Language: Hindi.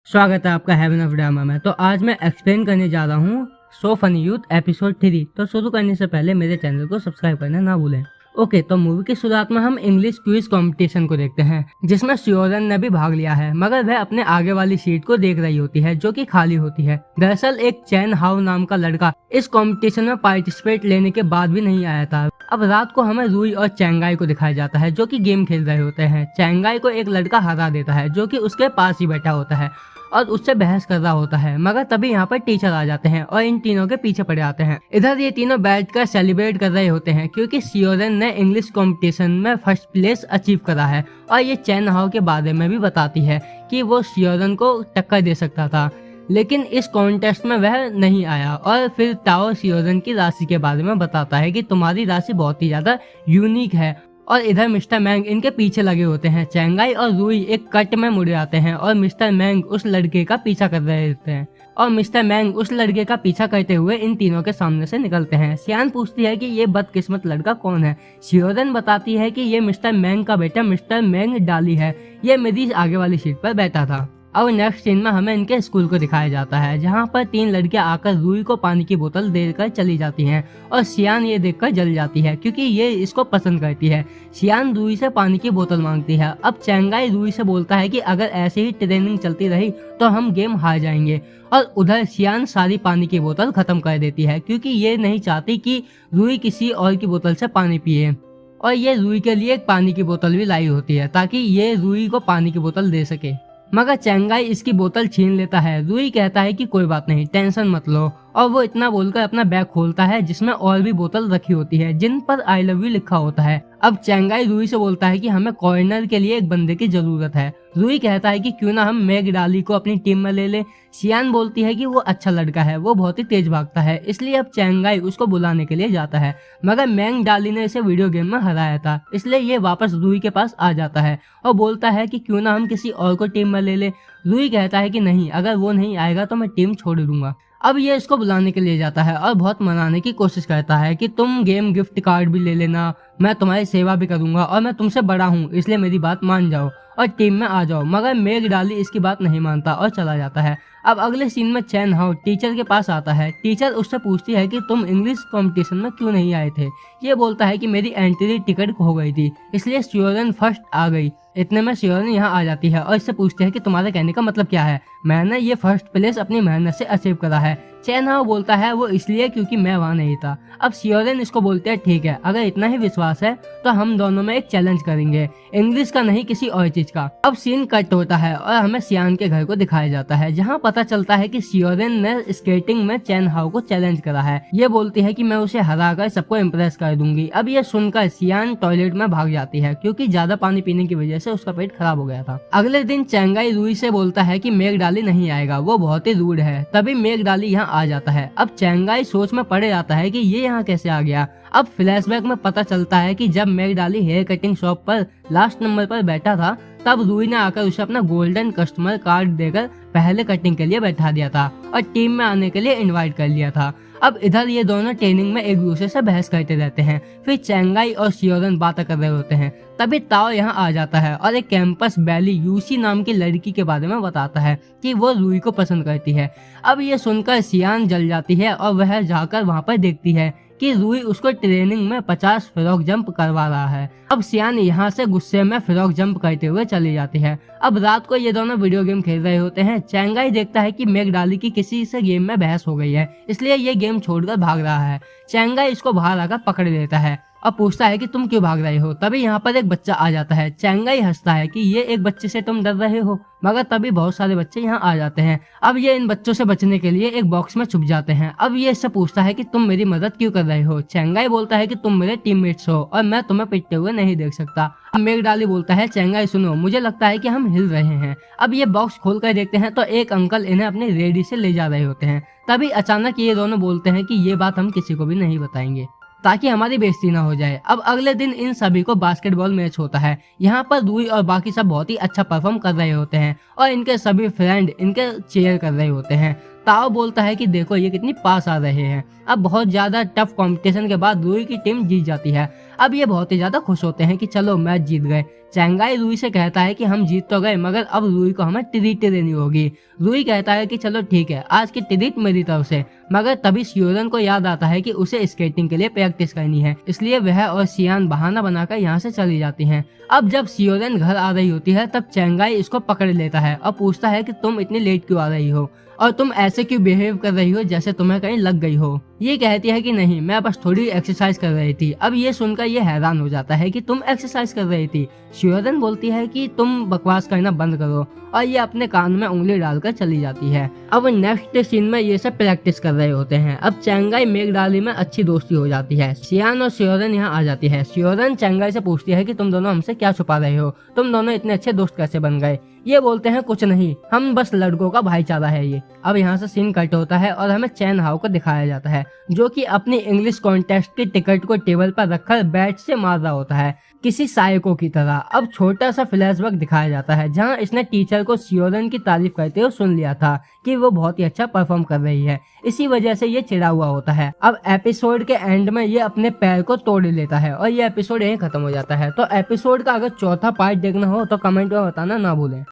स्वागत है आपका हेवन ऑफ ड्रामा में। तो आज मैं एक्सप्लेन करने जा रहा हूँ सो फनी यूथ एपिसोड 3। तो शुरू करने से पहले मेरे चैनल को सब्सक्राइब करना ना भूलें। ओके, तो मूवी की शुरुआत में हम इंग्लिश क्विज कंपटीशन को देखते हैं, जिसमें श्योरन ने भी भाग लिया है, मगर वह अपने आगे वाली सीट को देख रही होती है जो कि खाली होती है। दरअसल एक चैन हाउ नाम का लड़का इस कंपटीशन में पार्टिसिपेट लेने के बाद भी नहीं आया था। अब रात को हमें रूई और चैंगाई को दिखाया जाता है जो कि गेम खेल रहे होते हैं। चैंगाई को एक लड़का हरा देता है जो कि उसके पास ही बैठा होता है और उससे बहस कर रहा होता है, मगर तभी यहाँ पर टीचर आ जाते हैं और इन तीनों के पीछे पड़ जाते हैं। इधर ये तीनों बैठकर सेलिब्रेट कर रहे होते हैं क्योंकि श्योरन ने इंग्लिश कंपटीशन में फर्स्ट प्लेस अचीव करा है और ये चैन हाउ के बारे में भी बताती है कि वो श्योरन को टक्कर दे सकता था, लेकिन इस कॉन्टेस्ट में वह नहीं आया। और फिर टाओ श्योरन की राशि के बारे में बताता है कि तुम्हारी राशि बहुत ही ज्यादा यूनिक है। और इधर मिस्टर मैंग इनके पीछे लगे होते हैं। चैंगाई और रूई एक कट में मुड़ जाते हैं और मिस्टर मैंग उस लड़के का पीछा कर रहे होते हैं और मिस्टर मैंग उस लड़के का पीछा करते हुए इन तीनों के सामने से निकलते हैं। सियान पूछती है कि ये बदकिस्मत लड़का कौन है। श्योरन बताती है कि ये मिस्टर मैंग का बेटा मिस्टर मैंग डाली है, ये मेरी आगे वाली सीट पर बैठा था। अब नेक्स्ट सीन में हमें इनके स्कूल को दिखाया जाता है, जहाँ पर तीन लड़कियां आकर रूई को पानी की बोतल देकर चली जाती हैं और सियान ये देखकर जल जाती है क्योंकि ये इसको पसंद करती है। सियान रूई से पानी की बोतल मांगती है। अब चैंगाई रूई से बोलता है कि अगर ऐसे ही ट्रेनिंग चलती रही तो हम गेम हार जाएंगे। और उधर सियान सारी पानी की बोतल खत्म कर देती है क्योंकि ये नहीं चाहती कि रूई किसी और की बोतल से पानी पिए। और ये रूई के लिए एक पानी की बोतल भी लाई होती है ताकि ये रूई को पानी की बोतल दे सके, मगर चैंगाई इसकी बोतल छीन लेता है। रूई कहता है कि कोई बात नहीं, टेंशन मत लो, और वो इतना बोलकर अपना बैग खोलता है जिसमें और भी बोतल रखी होती है जिन पर आई लव यू लिखा होता है। अब चैंगाई रूई से बोलता है कि हमें कॉर्नर के लिए एक बंदे की जरूरत है। रूई कहता है कि क्यों ना हम मैग डाली को अपनी टीम में ले ले। सियान बोलती है कि वो अच्छा लड़का है, वो बहुत ही तेज भागता है, इसलिए अब चैंगाई उसको बुलाने के लिए जाता है, मगर मैंग डाली ने इसे वीडियो गेम में हराया था, इसलिए ये वापस रूई के पास आ जाता है और बोलता है कि क्यों ना हम किसी और को टीम में ले ले। रूई कहता है कि नहीं, अगर वो नहीं आएगा तो मैं टीम छोड़ दूंगा। अब ये इसको बुलाने के लिए जाता है और बहुत मनाने की कोशिश करता है कि तुम गेम गिफ्ट कार्ड भी ले लेना, मैं तुम्हारी सेवा भी करूंगा और मैं तुमसे बड़ा हूँ, इसलिए मेरी बात मान जाओ और टीम में आ जाओ। मगर मेग डाली इसकी बात नहीं मानता और चला जाता है। अब अगले सीन में चैन हाउ टीचर के पास आता है। टीचर उससे पूछती है कि तुम इंग्लिश कंपटीशन में क्यों नहीं आए थे। ये बोलता है कि मेरी एंट्री टिकट खो गई थी, इसलिए श्योरन फर्स्ट आ गई। इतने में श्योरन यहाँ आ जाती है और इससे पूछती है कि तुम्हारे कहने का मतलब क्या है। मैंने ये फर्स्ट प्लेस अपनी मेहनत से अचीव करा है। चैन हाउ बोलता है वो इसलिए क्योंकि मैं वहाँ नहीं था। अब श्योरन इसको बोलते हैं ठीक है, अगर इतना ही विश्वास है तो हम दोनों में एक चैलेंज करेंगे, इंग्लिश का नहीं किसी और चीज का। अब सीन कट होता है और हमें सियान के घर को दिखाया जाता है, जहाँ पता चलता है कि श्योरन ने स्केटिंग में चैन हाउ को चैलेंज करा है। ये बोलती है कि मैं उसे हरा कर सबको इम्प्रेस कर दूंगी। अब ये सुनकर सियान टॉयलेट में भाग जाती है क्योंकि ज्यादा पानी पीने की वजह से उसका पेट खराब हो गया था। अगले दिन चैंगाई रूई से बोलता है कि मेघ डाली नहीं आएगा, वो बहुत ही रूड है। तभी मेघ डाली यहाँ आ जाता है। अब चैंगाई सोच में पड़ जाता है कि ये यहाँ कैसे आ गया। अब फ्लैशबैक में पता चलता है कि जब मेघ डाली हेयर कटिंग शॉप पर लास्ट नंबर पर बैठा था, तब रूई ने आकर उसे अपना गोल्डन कस्टमर कार्ड देकर पहले कटिंग के लिए बैठा दिया था और टीम में आने के लिए इनवाइट कर लिया था। अब इधर ये दोनों ट्रेनिंग में एक दूसरे से बहस करते रहते हैं। फिर चैंगाई और श्योरन बातें कर रहे होते हैं। तभी ताओ यहाँ आ जाता है और एक कैंपस बैली यूसी नाम की लड़की के बारे में बताता है कि वो रूई को पसंद करती है। अब ये सुनकर सियान जल जाती है और वह जाकर वहाँ पर देखती है कि रूई उसको ट्रेनिंग में 50 फ्रॉग जंप करवा रहा है। अब सियान यहाँ से गुस्से में फ्रॉग जंप करते हुए चली जाती है। अब रात को ये दोनों वीडियो गेम खेल रहे होते हैं। चैंगाई देखता है कि मेघ डाली की किसी से गेम में बहस हो गई है, इसलिए ये गेम छोड़कर भाग रहा है। चैंगाई इसको बाहर आकर पकड़ लेता है और पूछता है कि तुम क्यों भाग रहे हो। तभी यहाँ पर एक बच्चा आ जाता है। चैंगाई हंसता है कि ये एक बच्चे से तुम डर रहे हो, मगर तभी बहुत सारे बच्चे यहाँ आ जाते हैं। अब ये इन बच्चों से बचने के लिए एक बॉक्स में छुप जाते हैं। अब ये इससे पूछता है कि तुम मेरी मदद क्यों कर रहे हो। चैंगाई बोलता है कि तुम मेरे टीममेट्स हो और मैं तुम्हें पिटते हुए नहीं देख सकता। अब मेघ डाली बोलता है चैंगाई सुनो, मुझे लगता है कि हम हिल रहे हैं। अब ये बॉक्स खोल कर देखते हैं तो एक अंकल इन्हें अपनी रेडी से ले जा रहे होते हैं। तभी अचानक ये दोनों बोलते हैं कि ये बात हम किसी को भी नहीं बताएंगे ताकि हमारी बेइज्जती ना हो जाए। अब अगले दिन इन सभी को बास्केटबॉल मैच होता है। यहाँ पर रूई और बाकी सब बहुत ही अच्छा परफॉर्म कर रहे होते हैं और इनके सभी फ्रेंड इनके चीयर कर रहे होते हैं। ताओ बोलता है कि देखो ये कितनी पास आ रहे हैं। अब बहुत ज्यादा टफ कंपटीशन के बाद रूई की टीम जीत जाती है। अब ये बहुत ही ज्यादा खुश होते हैं कि चलो मैच जीत गए। चैंगाई रूई से कहता है कि हम जीत तो गए मगर अब रूई को हमें ट्रीट देनी होगी। रूई कहता है कि चलो ठीक है, आज की ट्रीट मेरी तरफ से। मगर तभी शियोरन को याद आता है कि उसे स्केटिंग के लिए प्रैक्टिस करनी है, इसलिए वह और सियान बहाना बनाकर यहाँ से चली जाती हैं। अब जब शियोरन घर आ रही होती है तब चैंगाई इसको पकड़ लेता है और पूछता है कि तुम इतनी लेट क्यों आ रही हो और तुम ऐसे क्यों बिहेव कर रही हो जैसे तुम्हें कहीं लग गई हो। ये कहती है कि नहीं, मैं बस थोड़ी एक्सरसाइज कर रही थी। अब ये सुनकर ये हैरान हो जाता है कि तुम एक्सरसाइज कर रही थी। शियोरन बोलती है कि तुम बकवास करना बंद करो और ये अपने कान में उंगली डालकर चली जाती है। अब नेक्स्ट सीन में ये सब प्रैक्टिस कर रहे होते हैं। अब चैंगाई मेघडाली में अच्छी दोस्ती हो जाती है। सियान और शियोरन यहाँ आ जाती है। शियोरन चैंगाई से पूछती है कि तुम दोनों हमसे क्या छुपा रहे हो, तुम दोनों इतने अच्छे दोस्त कैसे बन गए। ये बोलते हैं कुछ नहीं, हम बस लड़कों का भाईचारा है ये। अब यहाँ से सीन कट होता है और हमें चैन हाउ को दिखाया जाता है जो कि अपनी इंग्लिश कॉन्टेस्ट की टिकट को टेबल पर रखकर बैट से मार रहा होता है किसी सायको की तरह। अब छोटा सा फ्लैशबैक दिखाया जाता है जहाँ इसने टीचर को शियोरन की तारीफ करते हुए सुन लिया था कि वो बहुत ही अच्छा परफॉर्म कर रही है, इसी वजह से ये चिढ़ा हुआ होता है। अब एपिसोड के एंड में ये अपने पैर को तोड़ लेता है और ये एपिसोड यहीं खत्म हो जाता है। तो एपिसोड का अगर चौथा पार्ट देखना हो तो कमेंट में बताना ना भूलें।